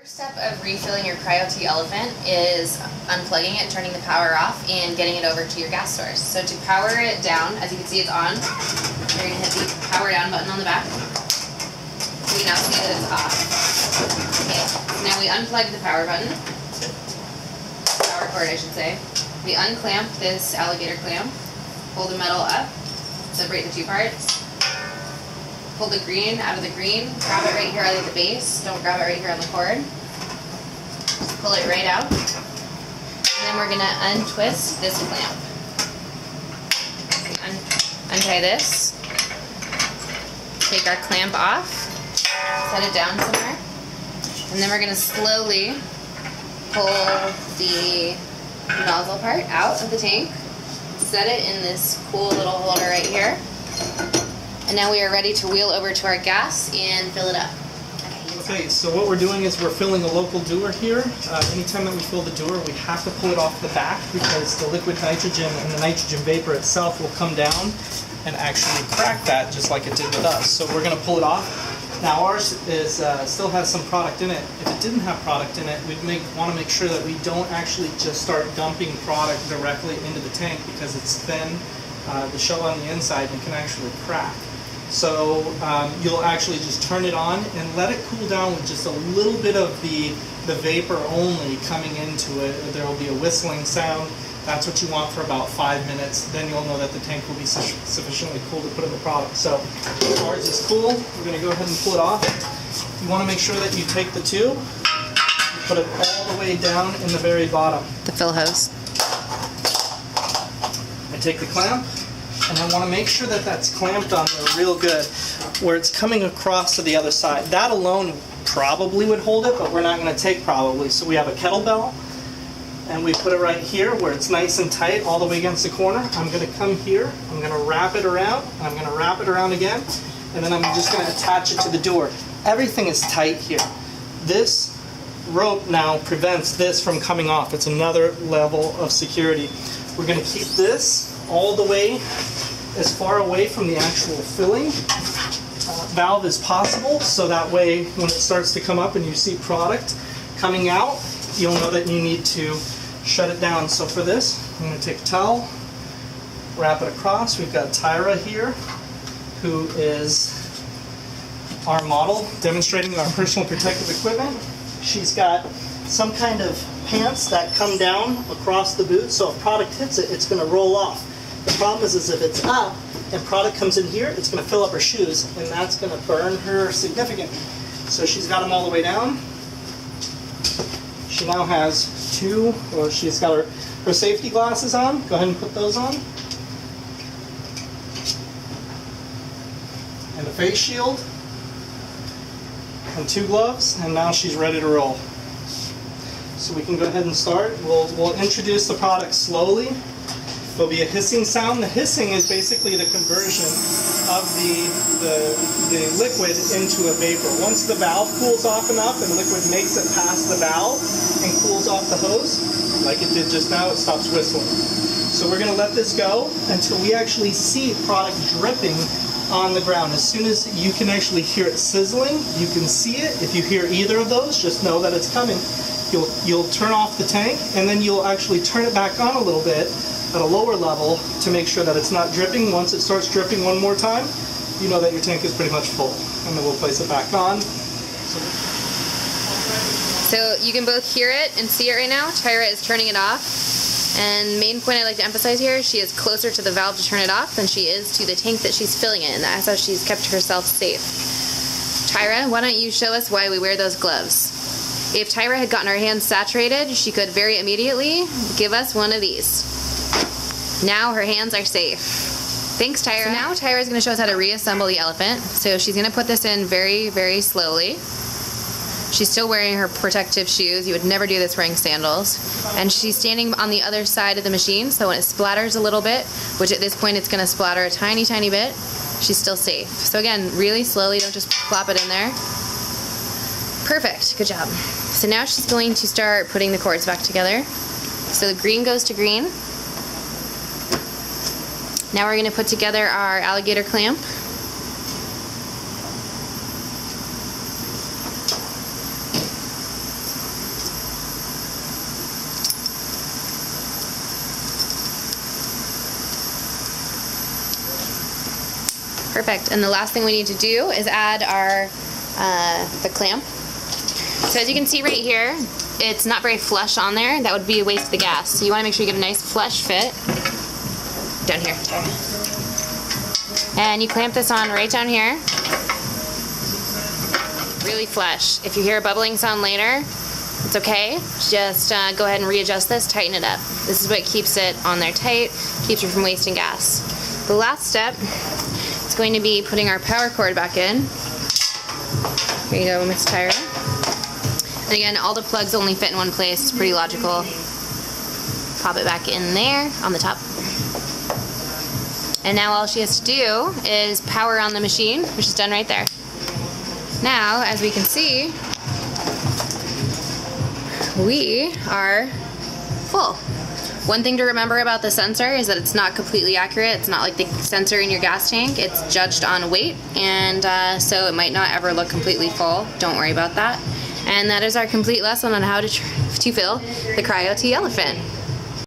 First step of refilling your Cryo-T Elephant is unplugging it, turning the power off, and getting it over to your gas source. So to power it down, as you can see it's on, you're going to hit the power down button on the back. So we now see that it's off. Okay, so now we unplug the power button, power cord I should say. We unclamp this alligator clamp, pull the metal up, separate the two parts. Pull the green out of the green, grab it right here at the base, don't grab it right here on the cord. Just pull it right out. And then we're going to untwist this clamp. Untie this. Take our clamp off, set it down somewhere. And then we're going to slowly pull the nozzle part out of the tank. Set it in this cool little holder right here. And now we are ready to wheel over to our gas and fill it up. Okay, so what we're doing is we're filling a local dewar here. Anytime that we fill the dewar, we have to pull it off the back because the liquid nitrogen and the nitrogen vapor itself will come down and actually crack that just like it did with us. So we're going to pull it off. Now ours is still has some product in it. If it didn't have product in it, we'd want to make sure that we don't actually just start dumping product directly into the tank because it's thin, the shell on the inside, and it can actually crack. So you'll actually just turn it on and let it cool down with just a little bit of the vapor only coming into it. There will be a whistling sound. That's what you want for about 5 minutes. Then you'll know that the tank will be sufficiently cool to put in the product. So ours is cool. We're going to go ahead and pull it off. You want to make sure that you take the tube, put it all the way down in the very bottom. The fill hose. I take the clamp. And I want to make sure that that's clamped on there real good, where it's coming across to the other side. That alone probably would hold it, but we're not going to take probably. So we have a kettlebell, and we put it right here where it's nice and tight all the way against the corner. I'm going to come here, I'm going to wrap it around, and I'm going to wrap it around again, and then I'm just going to attach it to the dewar. Everything is tight here. This rope now prevents this from coming off. It's another level of security. We're going to keep this all the way as far away from the actual filling valve as possible, so that way when it starts to come up and you see product coming out, you'll know that you need to shut it down. So for this, I'm going to take a towel, wrap it across. We've got Tyra here, who is our model demonstrating our personal protective equipment. She's got some kind of pants that come down across the boot, so if product hits it, it's going to roll off. The problem is if it's up and product comes in here, it's going to fill up her shoes, and that's going to burn her significantly. So she's got them all the way down. She now has she's got her safety glasses on. Go ahead and put those on. And a face shield. And 2 gloves, and now she's ready to roll. So we can go ahead and start. We'll introduce the product slowly. There'll be a hissing sound. The hissing is basically the conversion of the liquid into a vapor. Once the valve cools off enough and liquid makes it past the valve and cools off the hose, like it did just now, it stops whistling. So we're going to let this go until we actually see product dripping on the ground. As soon as you can actually hear it sizzling, you can see it. If you hear either of those, just know that it's coming. You'll turn off the tank, and then you'll actually turn it back on a little bit at a lower level to make sure that it's not dripping. Once it starts dripping one more time, you know that your tank is pretty much full. And then we'll place it back on. So you can both hear it and see it right now. Tyra is turning it off. And main point I'd like to emphasize here, she is closer to the valve to turn it off than she is to the tank that she's filling it in. That's how she's kept herself safe. Tyra, why don't you show us why we wear those gloves? If Tyra had gotten her hands saturated, she could very immediately give us one of these. Now her hands are safe. Thanks, Tyra. So now Tyra is going to show us how to reassemble the elephant. So she's going to put this in very, very slowly. She's still wearing her protective shoes. You would never do this wearing sandals. And she's standing on the other side of the machine, so when it splatters a little bit, which at this point it's going to splatter a tiny, tiny bit, she's still safe. So again, really slowly, don't just plop it in there. Perfect, good job. So now she's going to start putting the cords back together. So the green goes to green. Now we're going to put together our alligator clamp. Perfect. And the last thing we need to do is add our the clamp. So as you can see right here, it's not very flush on there. That would be a waste of the gas. So you want to make sure you get a nice flush fit. Down here. And you clamp this on right down here. Really flush. If you hear a bubbling sound later, it's okay. Just go ahead and readjust this, tighten it up. This is what keeps it on there tight, keeps you from wasting gas. The last step is going to be putting our power cord back in. Here you go, Miss Tyra. And again, all the plugs only fit in one place. It's pretty logical. Pop it back in there on the top. And now all she has to do is power on the machine, which is done right there. Now, as we can see, we are full. One thing to remember about the sensor is that it's not completely accurate. It's not like the sensor in your gas tank. It's judged on weight, and so it might not ever look completely full. Don't worry about that. And that is our complete lesson on how to fill the Cryo-T Elephant.